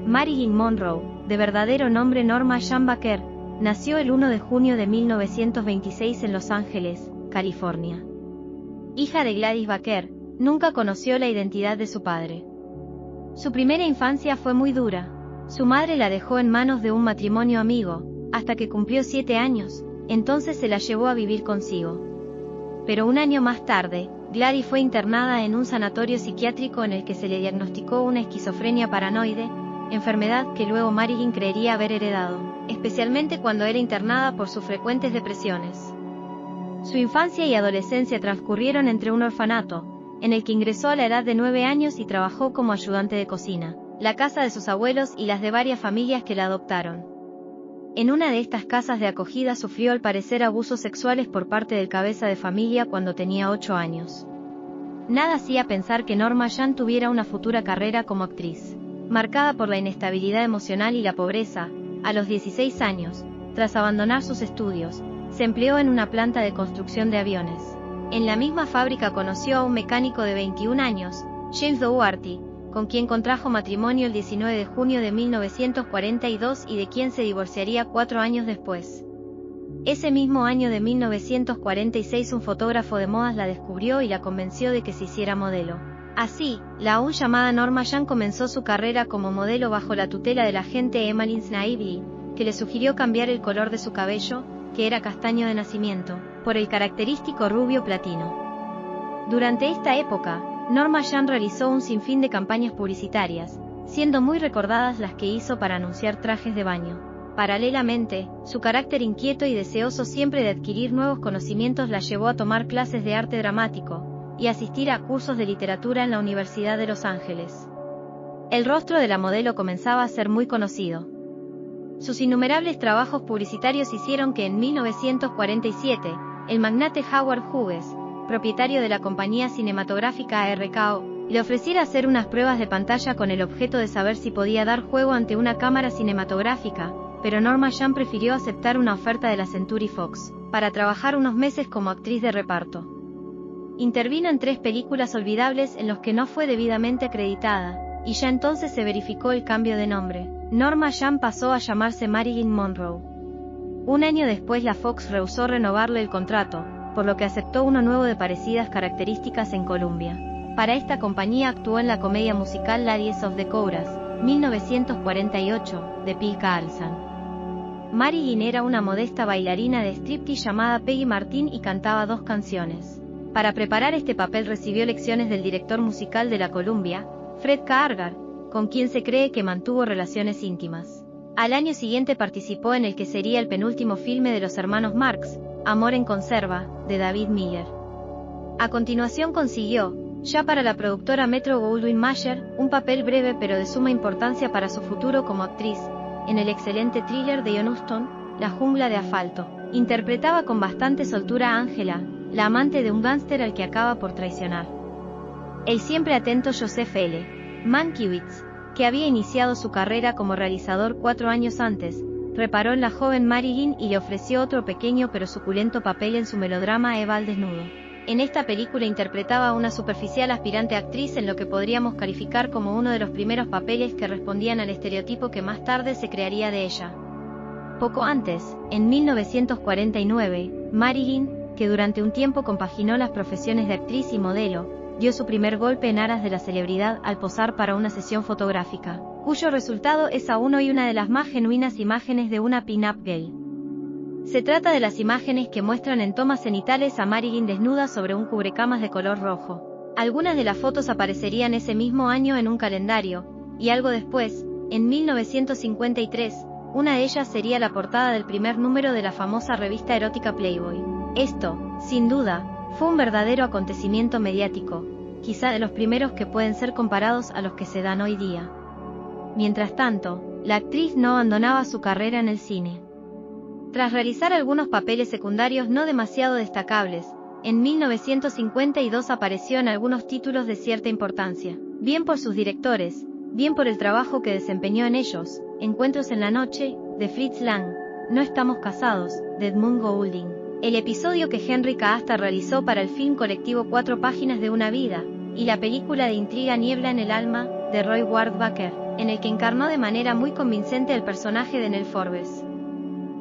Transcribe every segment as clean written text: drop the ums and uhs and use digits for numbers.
Marilyn Monroe, de verdadero nombre Norma Jean Baker, nació el 1 de junio de 1926 en Los Ángeles, California. Hija de Gladys Baker, nunca conoció la identidad de su padre. Su primera infancia fue muy dura. Su madre la dejó en manos de un matrimonio amigo, hasta que cumplió 7 años, entonces se la llevó a vivir consigo. Pero un año más tarde, Gladys fue internada en un sanatorio psiquiátrico en el que se le diagnosticó una esquizofrenia paranoide, enfermedad que luego Marilyn creería haber heredado, especialmente cuando era internada por sus frecuentes depresiones. Su infancia y adolescencia transcurrieron entre un orfanato, en el que ingresó a la edad de 9 años y trabajó como ayudante de cocina, la casa de sus abuelos y las de varias familias que la adoptaron. En una de estas casas de acogida sufrió al parecer abusos sexuales por parte del cabeza de familia cuando tenía 8 años. Nada hacía pensar que Norma Jean tuviera una futura carrera como actriz. Marcada por la inestabilidad emocional y la pobreza, a los 16 años, tras abandonar sus estudios, se empleó en una planta de construcción de aviones. En la misma fábrica conoció a un mecánico de 21 años, James Dougherty, con quien contrajo matrimonio el 19 de junio de 1942 y de quien se divorciaría 4 años después. Ese mismo año de 1946 un fotógrafo de modas la descubrió y la convenció de que se hiciera modelo. Así, la aún llamada Norma Jean comenzó su carrera como modelo bajo la tutela del agente Emmeline Snively, que le sugirió cambiar el color de su cabello, que era castaño de nacimiento, por el característico rubio platino. Durante esta época, Norma Jean realizó un sinfín de campañas publicitarias, siendo muy recordadas las que hizo para anunciar trajes de baño. Paralelamente, su carácter inquieto y deseoso siempre de adquirir nuevos conocimientos la llevó a tomar clases de arte dramático y asistir a cursos de literatura en la Universidad de Los Ángeles. El rostro de la modelo comenzaba a ser muy conocido. Sus innumerables trabajos publicitarios hicieron que en 1947, el magnate Howard Hughes, propietario de la compañía cinematográfica RKO, le ofreciera hacer unas pruebas de pantalla con el objeto de saber si podía dar juego ante una cámara cinematográfica, pero Norma Jean prefirió aceptar una oferta de la Century Fox, para trabajar unos meses como actriz de reparto. Intervino en 3 películas olvidables en los que no fue debidamente acreditada, y ya entonces se verificó el cambio de nombre. Norma Jean pasó a llamarse Marilyn Monroe. Un año después la Fox rehusó renovarle el contrato, por lo que aceptó uno nuevo de parecidas características en Columbia. Para esta compañía actuó en la comedia musical Ladies of the Chorus, 1948, de Phil Carlson. Marilyn era una modesta bailarina de striptease llamada Peggy Martin y cantaba 2 canciones. Para preparar este papel recibió lecciones del director musical de la Columbia, Fred Kargar, con quien se cree que mantuvo relaciones íntimas. Al año siguiente participó en el que sería el penúltimo filme de los hermanos Marx, Amor en conserva, de David Miller. A continuación consiguió, ya para la productora Metro-Goldwyn-Mayer, un papel breve pero de suma importancia para su futuro como actriz, en el excelente thriller de John Huston, La jungla de asfalto. Interpretaba con bastante soltura a Angela, la amante de un gángster al que acaba por traicionar. El siempre atento Joseph L. Mankiewicz, que había iniciado su carrera como realizador 4 años antes, reparó en la joven Marilyn y le ofreció otro pequeño pero suculento papel en su melodrama Eva al desnudo. En esta película interpretaba a una superficial aspirante actriz en lo que podríamos calificar como uno de los primeros papeles que respondían al estereotipo que más tarde se crearía de ella. Poco antes, en 1949, Marilyn, que durante un tiempo compaginó las profesiones de actriz y modelo, dio su primer golpe en aras de la celebridad al posar para una sesión fotográfica, cuyo resultado es aún hoy una de las más genuinas imágenes de una pin-up girl. Se trata de las imágenes que muestran en tomas cenitales a Marilyn desnuda sobre un cubrecamas de color rojo. Algunas de las fotos aparecerían ese mismo año en un calendario, y algo después, en 1953, una de ellas sería la portada del primer número de la famosa revista erótica Playboy. Esto, sin duda, fue un verdadero acontecimiento mediático, quizá de los primeros que pueden ser comparados a los que se dan hoy día. Mientras tanto, la actriz no abandonaba su carrera en el cine. Tras realizar algunos papeles secundarios no demasiado destacables, en 1952 apareció en algunos títulos de cierta importancia, bien por sus directores, bien por el trabajo que desempeñó en ellos: Encuentros en la noche, de Fritz Lang, No estamos casados, de Edmund Goulding, el episodio que Henry Caasta realizó para el film colectivo 4 páginas de una vida, y la película de intriga Niebla en el alma, de Roy Ward Baker. en el que encarnó de manera muy convincente el personaje de Nell Forbes.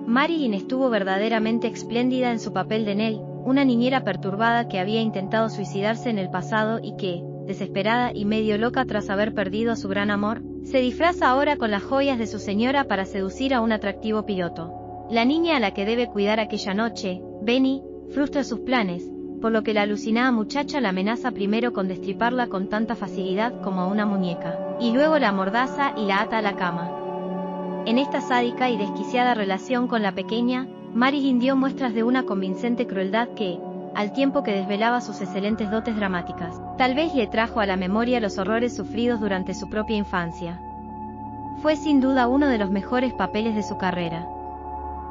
Marilyn estuvo verdaderamente espléndida en su papel de Nell, una niñera perturbada que había intentado suicidarse en el pasado y que, desesperada y medio loca tras haber perdido a su gran amor, se disfraza ahora con las joyas de su señora para seducir a un atractivo piloto. La niña a la que debe cuidar aquella noche, Benny, frustra sus planes, por lo que la alucinada muchacha la amenaza primero con destriparla con tanta facilidad como a una muñeca, y luego la amordaza y la ata a la cama. En esta sádica y desquiciada relación con la pequeña, Marilyn dio muestras de una convincente crueldad que, al tiempo que desvelaba sus excelentes dotes dramáticas, tal vez le trajo a la memoria los horrores sufridos durante su propia infancia. Fue sin duda uno de los mejores papeles de su carrera.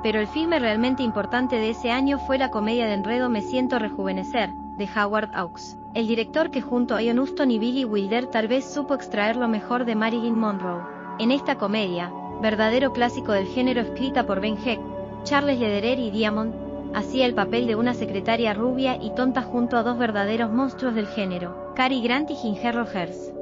Pero el filme realmente importante de ese año fue la comedia de enredo Me siento rejuvenecer, de Howard Hawks, el director que junto a Ian Huston y Billy Wilder tal vez supo extraer lo mejor de Marilyn Monroe. En esta comedia, verdadero clásico del género escrita por Ben Heck, Charles Lederer y Diamond, hacía el papel de una secretaria rubia y tonta junto a dos verdaderos monstruos del género, Cary Grant y Ginger Rogers.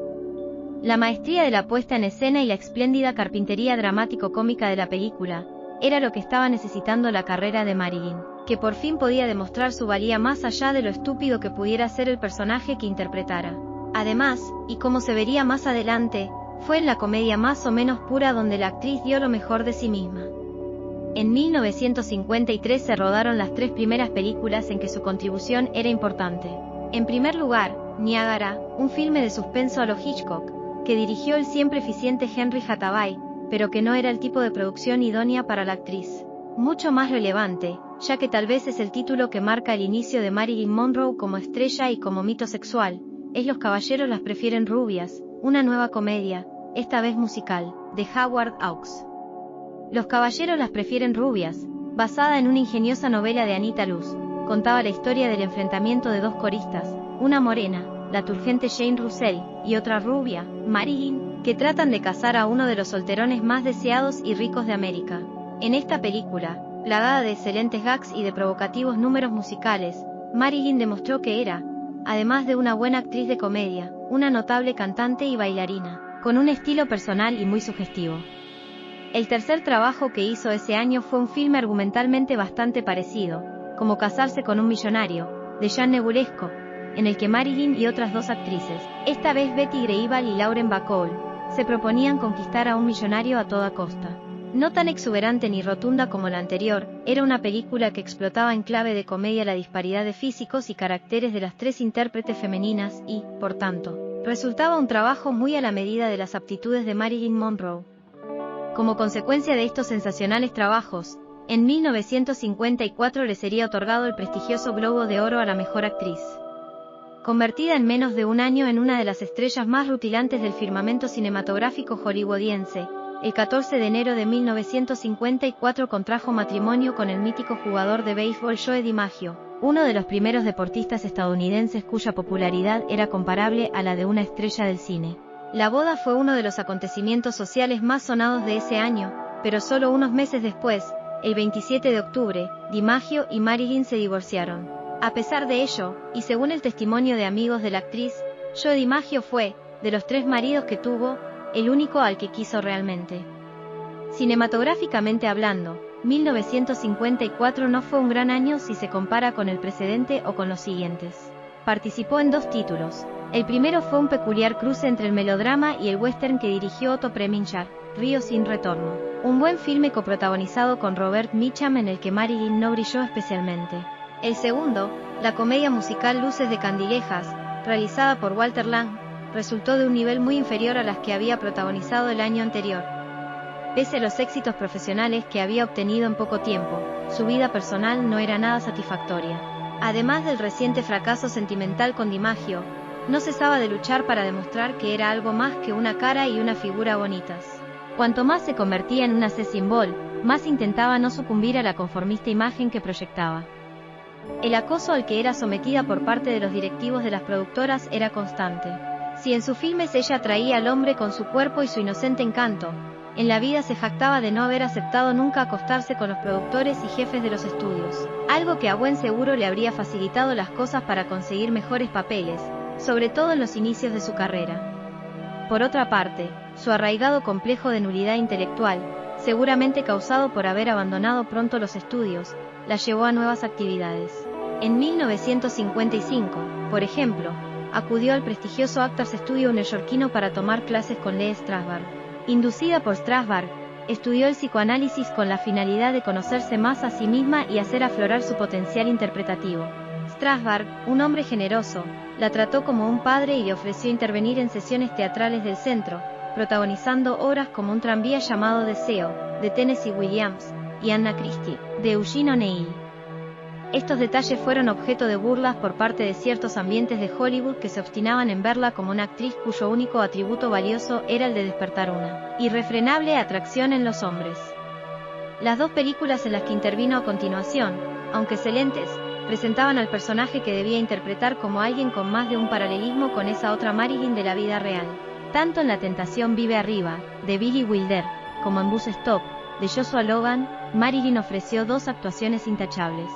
La maestría de la puesta en escena y la espléndida carpintería dramático-cómica de la película, era lo que estaba necesitando la carrera de Marilyn, que por fin podía demostrar su valía más allá de lo estúpido que pudiera ser el personaje que interpretara. Además, y como se vería más adelante, fue en la comedia más o menos pura donde la actriz dio lo mejor de sí misma. En 1953 se rodaron las 3 primeras películas en que su contribución era importante. En primer lugar, Niágara, un filme de suspenso a lo Hitchcock, que dirigió el siempre eficiente Henry Hathaway, pero que no era el tipo de producción idónea para la actriz. Mucho más relevante, ya que tal vez es el título que marca el inicio de Marilyn Monroe como estrella y como mito sexual, es Los caballeros las prefieren rubias, una nueva comedia, esta vez musical, de Howard Hawks. Los caballeros las prefieren rubias, basada en una ingeniosa novela de Anita Loos, contaba la historia del enfrentamiento de dos coristas, una morena, la turgente Jane Russell, y otra rubia, Marilyn, que tratan de casar a uno de los solterones más deseados y ricos de América. En esta película, plagada de excelentes gags y de provocativos números musicales, Marilyn demostró que era, además de una buena actriz de comedia, una notable cantante y bailarina, con un estilo personal y muy sugestivo. El tercer trabajo que hizo ese año fue un filme argumentalmente bastante parecido, como Casarse con un millonario, de Jean Nebulesco, en el que Marilyn y otras 2 actrices, esta vez Betty Grable y Lauren Bacall, se proponían conquistar a un millonario a toda costa. No tan exuberante ni rotunda como la anterior, era una película que explotaba en clave de comedia la disparidad de físicos y caracteres de las 3 intérpretes femeninas y, por tanto, resultaba un trabajo muy a la medida de las aptitudes de Marilyn Monroe. Como consecuencia de estos sensacionales trabajos, en 1954 le sería otorgado el prestigioso Globo de Oro a la mejor actriz. Convertida en menos de un año en una de las estrellas más rutilantes del firmamento cinematográfico hollywoodiense, el 14 de enero de 1954 contrajo matrimonio con el mítico jugador de béisbol Joe DiMaggio, uno de los primeros deportistas estadounidenses cuya popularidad era comparable a la de una estrella del cine. La boda fue uno de los acontecimientos sociales más sonados de ese año, pero solo unos meses después, el 27 de octubre, DiMaggio y Marilyn se divorciaron. A pesar de ello, y según el testimonio de amigos de la actriz, Joe DiMaggio fue, de los 3 maridos que tuvo, el único al que quiso realmente. Cinematográficamente hablando, 1954 no fue un gran año si se compara con el precedente o con los siguientes. Participó en 2 títulos. El primero fue un peculiar cruce entre el melodrama y el western que dirigió Otto Preminger, Río sin retorno. Un buen filme coprotagonizado con Robert Mitchum en el que Marilyn no brilló especialmente. El segundo, la comedia musical Luces de Candilejas, realizada por Walter Lang, resultó de un nivel muy inferior a las que había protagonizado el año anterior. Pese a los éxitos profesionales que había obtenido en poco tiempo, su vida personal no era nada satisfactoria. Además del reciente fracaso sentimental con DiMaggio, no cesaba de luchar para demostrar que era algo más que una cara y una figura bonitas. Cuanto más se convertía en una C-symbol, más intentaba no sucumbir a la conformista imagen que proyectaba. El acoso al que era sometida por parte de los directivos de las productoras era constante. Si en sus filmes ella atraía al hombre con su cuerpo y su inocente encanto, en la vida se jactaba de no haber aceptado nunca acostarse con los productores y jefes de los estudios, algo que a buen seguro le habría facilitado las cosas para conseguir mejores papeles, sobre todo en los inicios de su carrera. Por otra parte, su arraigado complejo de nulidad intelectual, seguramente causado por haber abandonado pronto los estudios, la llevó a nuevas actividades. En 1955, por ejemplo, acudió al prestigioso Actors Studio neoyorquino para tomar clases con Lee Strasberg. Inducida por Strasberg, estudió el psicoanálisis con la finalidad de conocerse más a sí misma y hacer aflorar su potencial interpretativo. Strasberg, un hombre generoso, la trató como un padre y le ofreció intervenir en sesiones teatrales del centro, protagonizando obras como Un tranvía llamado Deseo, de Tennessee Williams, y Anna Christie, de Eugene O'Neill. Estos detalles fueron objeto de burlas por parte de ciertos ambientes de Hollywood que se obstinaban en verla como una actriz cuyo único atributo valioso era el de despertar una irrefrenable atracción en los hombres. Las dos películas en las que intervino a continuación, aunque excelentes, presentaban al personaje que debía interpretar como alguien con más de un paralelismo con esa otra Marilyn de la vida real. Tanto en La tentación vive arriba, de Billy Wilder, como en Bus Stop, de Joshua Logan, Marilyn ofreció dos actuaciones intachables.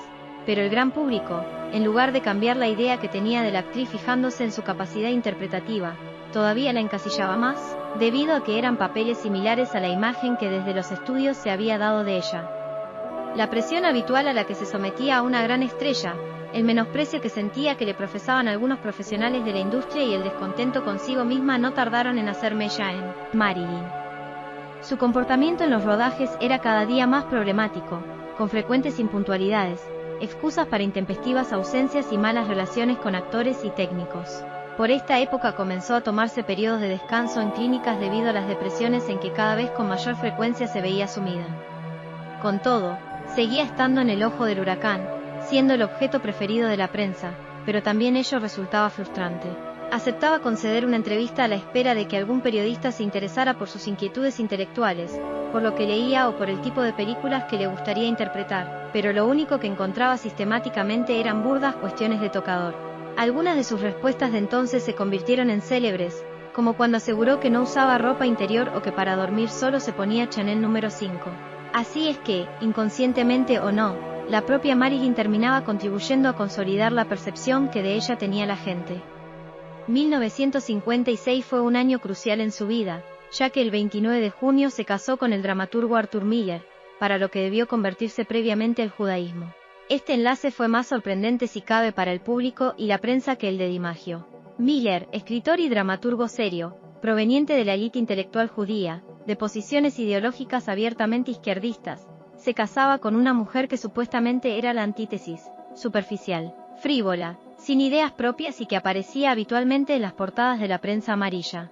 Pero el gran público, en lugar de cambiar la idea que tenía de la actriz fijándose en su capacidad interpretativa, todavía la encasillaba más, debido a que eran papeles similares a la imagen que desde los estudios se había dado de ella. La presión habitual a la que se sometía a una gran estrella, el menosprecio que sentía que le profesaban algunos profesionales de la industria y el descontento consigo misma no tardaron en hacer mella en Marilyn. Su comportamiento en los rodajes era cada día más problemático, con frecuentes impuntualidades, excusas para intempestivas ausencias y malas relaciones con actores y técnicos. Por esta época comenzó a tomarse periodos de descanso en clínicas debido a las depresiones en que cada vez con mayor frecuencia se veía sumida. Con todo, seguía estando en el ojo del huracán, siendo el objeto preferido de la prensa, pero también ello resultaba frustrante. Aceptaba conceder una entrevista a la espera de que algún periodista se interesara por sus inquietudes intelectuales, por lo que leía o por el tipo de películas que le gustaría interpretar, pero lo único que encontraba sistemáticamente eran burdas cuestiones de tocador. Algunas de sus respuestas de entonces se convirtieron en célebres, como cuando aseguró que no usaba ropa interior o que para dormir solo se ponía Chanel número 5. Así es que, inconscientemente o no, la propia Marilyn terminaba contribuyendo a consolidar la percepción que de ella tenía la gente. 1956 fue un año crucial en su vida, ya que el 29 de junio se casó con el dramaturgo Arthur Miller, para lo que debió convertirse previamente al judaísmo. Este enlace fue más sorprendente si cabe para el público y la prensa que el de DiMaggio. Miller, escritor y dramaturgo serio, proveniente de la élite intelectual judía, de posiciones ideológicas abiertamente izquierdistas, se casaba con una mujer que supuestamente era la antítesis, superficial, frívola, sin ideas propias y que aparecía habitualmente en las portadas de la prensa amarilla.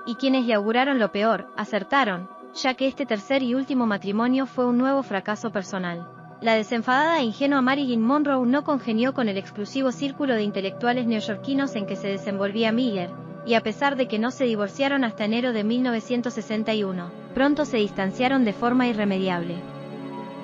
Y quienes le auguraron lo peor, acertaron, ya que este tercer y último matrimonio fue un nuevo fracaso personal. La desenfadada e ingenua Marilyn Monroe no congenió con el exclusivo círculo de intelectuales neoyorquinos en que se desenvolvía Miller, y a pesar de que no se divorciaron hasta enero de 1961, pronto se distanciaron de forma irremediable.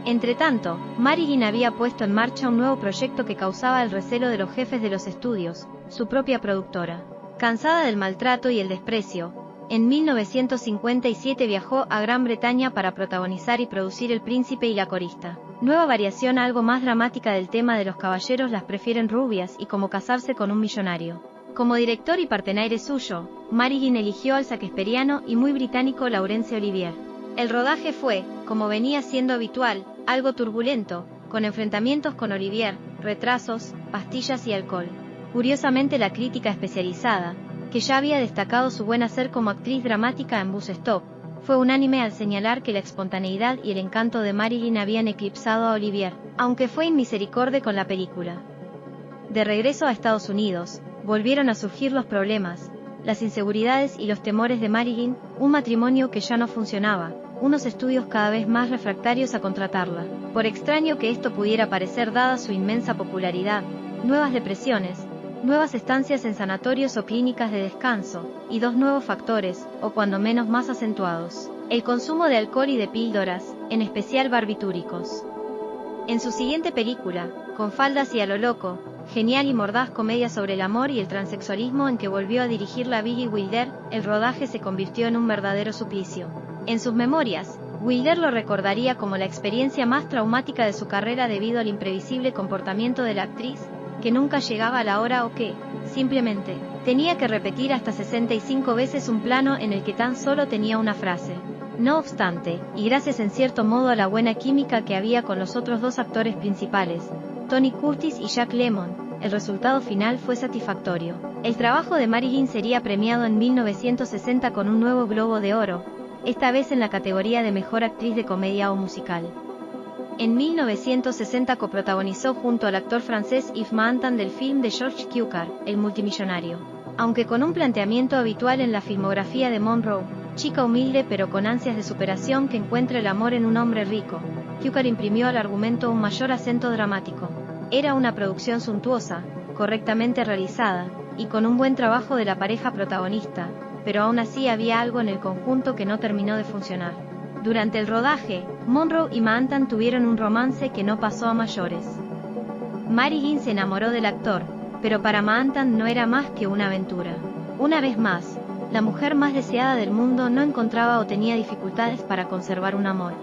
Entretanto, Marilyn había puesto en marcha un nuevo proyecto que causaba el recelo de los jefes de los estudios, su propia productora. Cansada del maltrato y el desprecio, en 1957 viajó a Gran Bretaña para protagonizar y producir El príncipe y la corista, nueva variación algo más dramática del tema de los caballeros las prefieren rubias y cómo casarse con un millonario. Como director y partenaire suyo, Marilyn eligió al shakespeariano y muy británico Laurence Olivier. El rodaje fue, como venía siendo habitual, algo turbulento, con enfrentamientos con Olivier, retrasos, pastillas y alcohol. Curiosamente la crítica especializada, que ya había destacado su buen hacer como actriz dramática en Bus Stop, fue unánime al señalar que la espontaneidad y el encanto de Marilyn habían eclipsado a Olivier, aunque fue inmisericorde con la película. De regreso a Estados Unidos, volvieron a surgir los problemas, las inseguridades y los temores de Marilyn, un matrimonio que ya no funcionaba, unos estudios cada vez más refractarios a contratarla. Por extraño que esto pudiera parecer dada su inmensa popularidad, nuevas depresiones, nuevas estancias en sanatorios o clínicas de descanso, y dos nuevos factores, o cuando menos más acentuados: el consumo de alcohol y de píldoras, en especial barbitúricos. En su siguiente película, Con faldas y a lo loco, genial y mordaz comedia sobre el amor y el transexualismo en que volvió a dirigirla Billy Wilder, el rodaje se convirtió en un verdadero suplicio. En sus memorias, Wilder lo recordaría como la experiencia más traumática de su carrera debido al imprevisible comportamiento de la actriz, que nunca llegaba a la hora o que, simplemente, Tenía que repetir hasta 65 veces un plano en el que tan solo tenía una frase. No obstante, y gracias en cierto modo a la buena química que había con los otros dos actores principales, Tony Curtis y Jack Lemmon, el resultado final fue satisfactorio. El trabajo de Marilyn sería premiado en 1960 con un nuevo Globo de Oro, esta vez en la categoría de Mejor Actriz de Comedia o Musical. En 1960 coprotagonizó junto al actor francés Yves Montand del film de George Cukor, El multimillonario. Aunque con un planteamiento habitual en la filmografía de Monroe, chica humilde pero con ansias de superación que encuentra el amor en un hombre rico, Cukor imprimió al argumento un mayor acento dramático. Era una producción suntuosa, correctamente realizada, y con un buen trabajo de la pareja protagonista, pero aún así había algo en el conjunto que no terminó de funcionar. Durante el rodaje, Monroe y Montand tuvieron un romance que no pasó a mayores. Marilyn se enamoró del actor, pero para Montand no era más que una aventura. Una vez más, la mujer más deseada del mundo no encontraba o tenía dificultades para conservar un amor.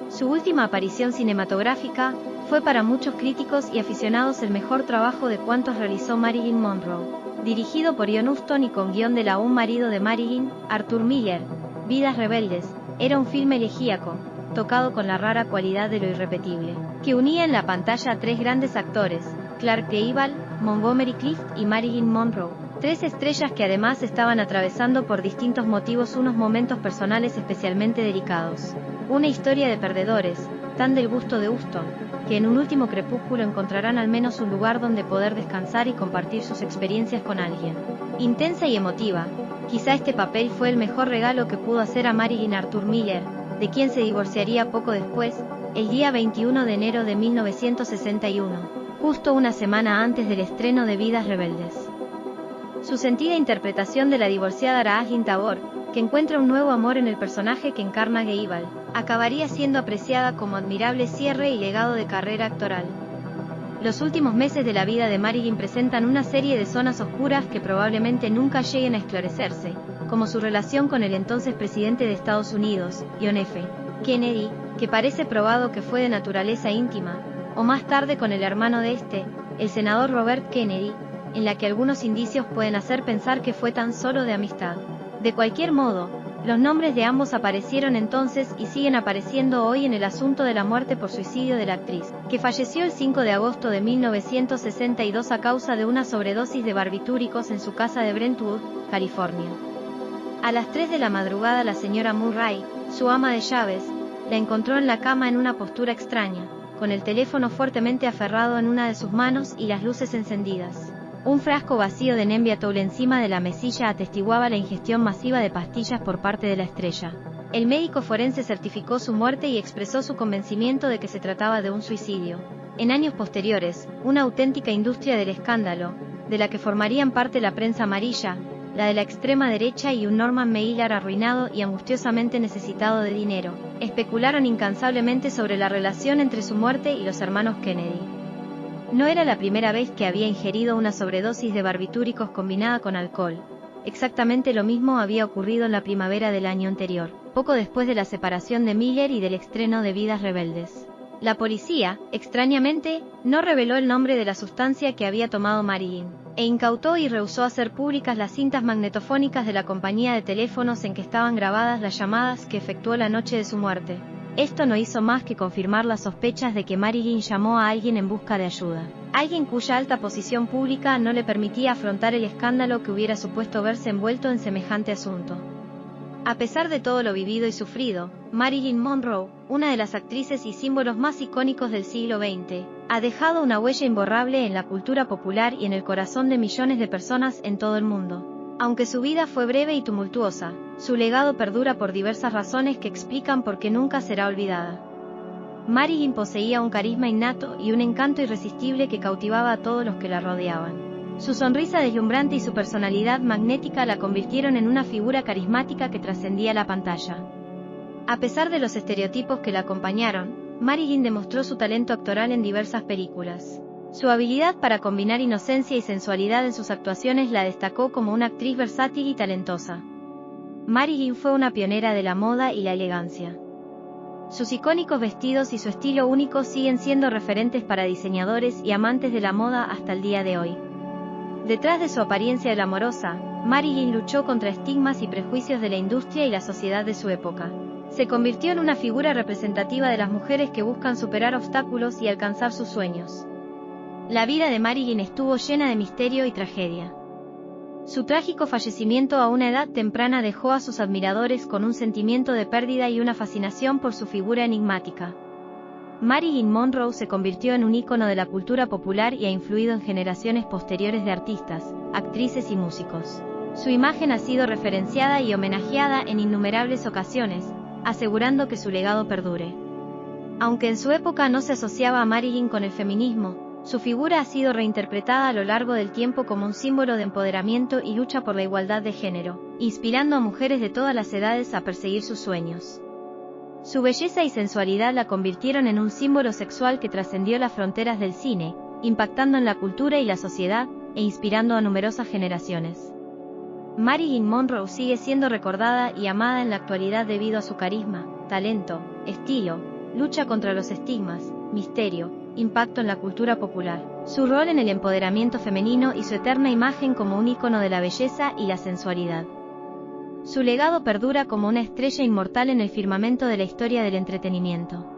Su última aparición cinematográfica fue para muchos críticos y aficionados el mejor trabajo de cuantos realizó Marilyn Monroe. Dirigido por John Huston y con guión del aún marido de Marilyn, Arthur Miller, Vidas Rebeldes, era un filme elegíaco, tocado con la rara cualidad de lo irrepetible, que unía en la pantalla a tres grandes actores, Clark Gable, Montgomery Clift y Marilyn Monroe, tres estrellas que además estaban atravesando por distintos motivos unos momentos personales especialmente delicados. Una historia de perdedores, tan del gusto de Huston, que en un último crepúsculo encontrarán al menos un lugar donde poder descansar y compartir sus experiencias con alguien. Intensa y emotiva, quizá este papel fue el mejor regalo que pudo hacer a Marilyn Arthur Miller, de quien se divorciaría poco después, el día 21 de enero de 1961, justo una semana antes del estreno de Vidas Rebeldes. Su sentida interpretación de la divorciada Raajin Tabor, que encuentra un nuevo amor en el personaje que encarna Gable, acabaría siendo apreciada como admirable cierre y legado de carrera actoral. Los últimos meses de la vida de Marilyn presentan una serie de zonas oscuras que probablemente nunca lleguen a esclarecerse, como su relación con el entonces presidente de Estados Unidos, John F. Kennedy, que parece probado que fue de naturaleza íntima, o más tarde con el hermano de este, el senador Robert Kennedy, en la que algunos indicios pueden hacer pensar que fue tan solo de amistad. De cualquier modo, los nombres de ambos aparecieron entonces y siguen apareciendo hoy en el asunto de la muerte por suicidio de la actriz, que falleció el 5 de agosto de 1962 a causa de una sobredosis de barbitúricos en su casa de Brentwood, California. A las 3 de la madrugada la señora Murray, su ama de llaves, la encontró en la cama en una postura extraña, con el teléfono fuertemente aferrado en una de sus manos y las luces encendidas. Un frasco vacío de Nembiatol encima de la mesilla atestiguaba la ingestión masiva de pastillas por parte de la estrella. El médico forense certificó su muerte y expresó su convencimiento de que se trataba de un suicidio. En años posteriores, una auténtica industria del escándalo, de la que formarían parte la prensa amarilla, la de la extrema derecha y un Norman Mailer arruinado y angustiosamente necesitado de dinero, especularon incansablemente sobre la relación entre su muerte y los hermanos Kennedy. No era la primera vez que había ingerido una sobredosis de barbitúricos combinada con alcohol. Exactamente lo mismo había ocurrido en la primavera del año anterior, poco después de la separación de Miller y del estreno de Vidas Rebeldes. La policía, extrañamente, no reveló el nombre de la sustancia que había tomado Marilyn, e incautó y rehusó hacer públicas las cintas magnetofónicas de la compañía de teléfonos en que estaban grabadas las llamadas que efectuó la noche de su muerte. Esto no hizo más que confirmar las sospechas de que Marilyn llamó a alguien en busca de ayuda, alguien cuya alta posición pública no le permitía afrontar el escándalo que hubiera supuesto verse envuelto en semejante asunto. A pesar de todo lo vivido y sufrido, Marilyn Monroe, una de las actrices y símbolos más icónicos del siglo XX, ha dejado una huella imborrable en la cultura popular y en el corazón de millones de personas en todo el mundo. Aunque su vida fue breve y tumultuosa, su legado perdura por diversas razones que explican por qué nunca será olvidada. Marilyn poseía un carisma innato y un encanto irresistible que cautivaba a todos los que la rodeaban. Su sonrisa deslumbrante y su personalidad magnética la convirtieron en una figura carismática que trascendía la pantalla. A pesar de los estereotipos que la acompañaron, Marilyn demostró su talento actoral en diversas películas. Su habilidad para combinar inocencia y sensualidad en sus actuaciones la destacó como una actriz versátil y talentosa. Marilyn fue una pionera de la moda y la elegancia. Sus icónicos vestidos y su estilo único siguen siendo referentes para diseñadores y amantes de la moda hasta el día de hoy. Detrás de su apariencia glamorosa, Marilyn luchó contra estigmas y prejuicios de la industria y la sociedad de su época. Se convirtió en una figura representativa de las mujeres que buscan superar obstáculos y alcanzar sus sueños. La vida de Marilyn estuvo llena de misterio y tragedia. Su trágico fallecimiento a una edad temprana dejó a sus admiradores con un sentimiento de pérdida y una fascinación por su figura enigmática. Marilyn Monroe se convirtió en un ícono de la cultura popular y ha influido en generaciones posteriores de artistas, actrices y músicos. Su imagen ha sido referenciada y homenajeada en innumerables ocasiones, asegurando que su legado perdure. Aunque en su época no se asociaba a Marilyn con el feminismo, su figura ha sido reinterpretada a lo largo del tiempo como un símbolo de empoderamiento y lucha por la igualdad de género, inspirando a mujeres de todas las edades a perseguir sus sueños. Su belleza y sensualidad la convirtieron en un símbolo sexual que trascendió las fronteras del cine, impactando en la cultura y la sociedad, e inspirando a numerosas generaciones. Marilyn Monroe sigue siendo recordada y amada en la actualidad debido a su carisma, talento, estilo, lucha contra los estigmas, misterio, impacto en la cultura popular, su rol en el empoderamiento femenino y su eterna imagen como un ícono de la belleza y la sensualidad. Su legado perdura como una estrella inmortal en el firmamento de la historia del entretenimiento.